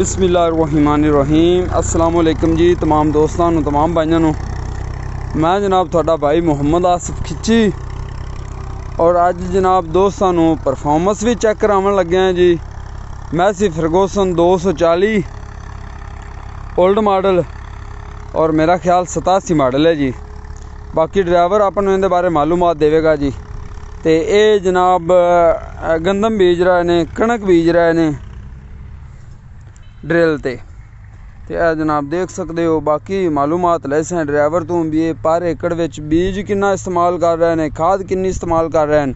बिस्मिल्लाहिर्रहमानिर्रहीम। अस्सलाम वालेकुम जी तमाम दोस्तों तमाम भाइयों नू। मैं जनाब थोड़ा भाई मोहम्मद आसिफ खिची और अज जनाब दोस्तों परफॉर्मेंस भी चेक करावन लगे हैं जी। मैसी फर्गूसन 240 ओल्ड मॉडल और मेरा ख्याल 87 मॉडल है जी। बाकी ड्राइवर अपन इनके बारे मालूमात देवेगा जी। तो ये जनाब गंदम बीज रहे ने, कणक बीज रहे ने ड्रिल ते जनाब देख सकते हो। बाकी मालूमात ले से ड्राइवर तो भी पर एकड़ विच बीज कितना इस्तेमाल कर रहे हैं, खाद कितनी इस्तेमाल कर रहे हैं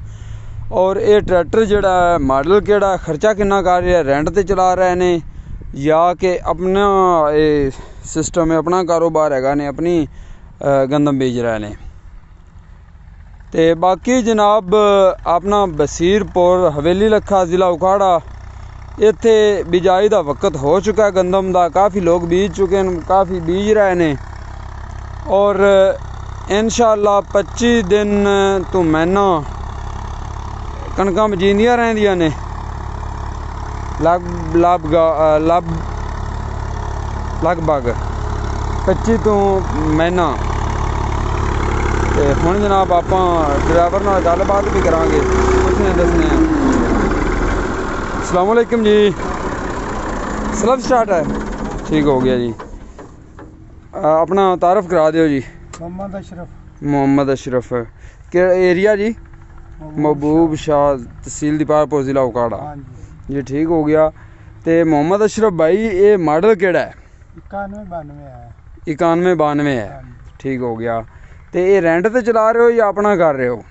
और ये ट्रैक्टर जोड़ा मॉडल केड़ा, खर्चा कितना कर रहा है, रेंट ते चला रहे हैं या कि अपना सिस्टम है, अपना कारोबार है ने, अपनी गंदम बीज रहे हैं। तो बाकी जनाब अपना बसीरपुर हवेली लखा ज़िला उकाड़ा इत्थे बिजाई का वक्त हो चुका है गंदम का। काफ़ी लोग बीज चुके हैं, काफ़ी बीज रहे हैं और इंशाअल्लाह 25 दिन तो महीना कणकां बजींदियां रहंदियां ने लगभग 25 तो महीना। तो हुण जनाब आपां ड्राइवर नाल गलबात भी करांगे, उसने दसने हैं। अस्सलाम वालेकुम जी। स्लब स्टार्ट है, ठीक हो गया जी। अपना तारफ़ करा दियो जी। मोहम्मद अशरफ के एरिया जी? महबूब शाह, तहसील दीपारपुर, ज़िला उकाड़ा जी। ठीक हो गया। तो मोहम्मद अशरफ भाई ये मॉडल केड़ा है? 9192 है। ठीक हो गया। तो ये रेंट ते चला रहे हो या अपना कर रहे हो?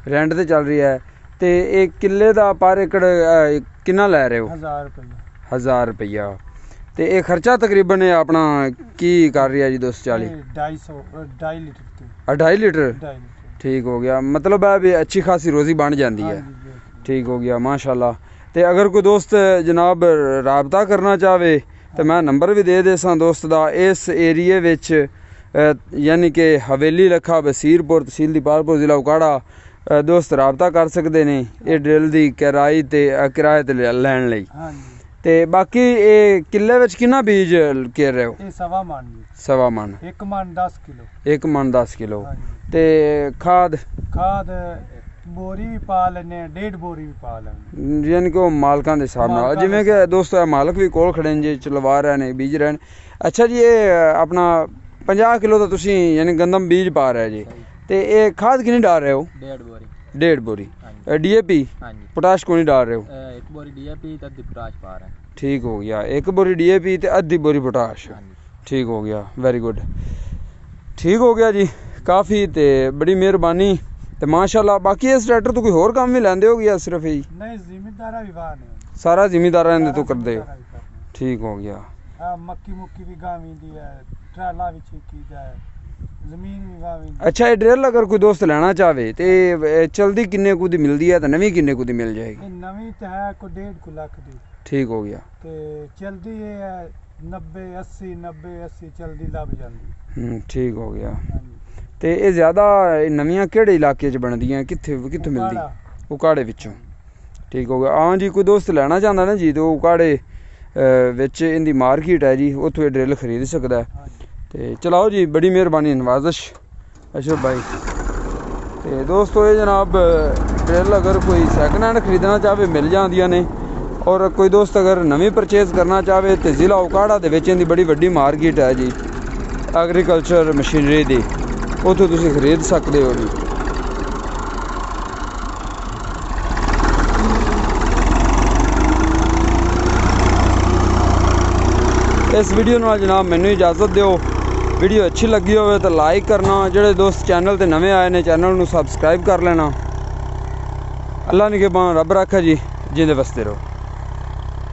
रेंट ते चल रही है। तो एक किले का पर एकड़ कितना लै रहे हो? 1000 रुपया। तो ये खर्चा तकरीबन अपना की कर रही है जी? 240 2.5 लीटर। ठीक हो गया। मतलब है भी अच्छी खासी रोज़ी बन जाती है। ठीक हो गया माशाल्लाह। तो अगर कोई दोस्त जनाब राबता करना चाहे तो मैं नंबर भी दे देसा दोस्त का। इस एरिए विच यानी कि हवेली लखा बसीरपुर, तहसील दीपारपुर, ज़िला उकाड़ा दोस्त राबता कर सकते हैं ये ड्रिल की किराए ते लैन लई। ते बाकी ये किले विच कितना बीज घेर रहे हो? सवा मन। 1 मन 10 किलो। 1 मन 10 किलो। ते खाद बोरी भी पा लेने, 1.5 बोरी भी पा लेने, यानी कि मालकां दे हिसाब नाल। जिवें कि दोस्तों मालक भी कोल खड़े ने, चलवा रहे ने, बीज रहे ने। अच्छा जी, ये अपना 50 किलो तो तुसीं यानी गंदम बीज पा रहे जी। तो ये खाद कितनी डाल रहे हो? 1.5 बोरी। DAP पोटाश को नहीं डाल रहे हो? 1 बोरी DAP तो आधी पोटाश पा रहे हैं। ठीक हो गया। 1 बोरी DAP तो आधी बोरी पोटाश। ठीक हो गया, वेरी गुड। ठीक हो गया जी, काफ़ी तो बड़ी मेहरबानी। तो माशाल्लाह बाकी इस ट्रैक्टर तो कोई होर काम भी लैंदे हो गया? सिर्फ यही? नहीं, जिमीदारा भी वाह ने, सारा जिमीदारा ने तो कर दे। ठीक हो गया। मक्की मुक्की भी गावी दी है, ट्राला भी की जाए, जमीन भी गावी दी। अच्छा, ये ड्रिल अगर कोई दोस्त लेना चाहे तो चलती किन्ने को दी मिलती है, तो नवी किन्ने को दी मिल जाएगी? नवी तो है को 1.5 लाख दी। ठीक हो गया। तो चलती है 90-80 चलती लभ जाती। ठीक हो गया। तो ये ज़्यादा नवियां केड़े इलाके च बनदियां, कित्थे मिलदी? उकाड़े विचों। ठीक हो गया। हाँ जी, कोई दोस्त लेना चाहता ना जी तो उकाड़े विच इनकी मार्केट है जी, उत्थों ड्रिल खरीद सकता है। तो चलाओ जी, बड़ी मेहरबानी, नवाजिश अशरफ भाई। तो दोस्तों ये जनाब ड्रिल अगर कोई सैकंड हैंड खरीदना चाहे मिल जांदियां ने और कोई दोस्त अगर नवी परचेज करना चाहे तो ज़िला उकाड़ा दे विच इनदी बड़ी वड्डी मार्केट है जी, एग्रीकल्चर मशीनरी दी, उत्थों तुसीं खरीद सकते हो जी। इस वीडियो नाल जनाब मैनू इजाज़त दो। वीडियो अच्छी लगी हो तो लाइक करना, जोड़े दोस्त चैनल ते नवे आए ने चैनल नू सबसक्राइब कर लेना। अल्लाह निगहबान, रब रखा जी, जिंदे वसते रहो।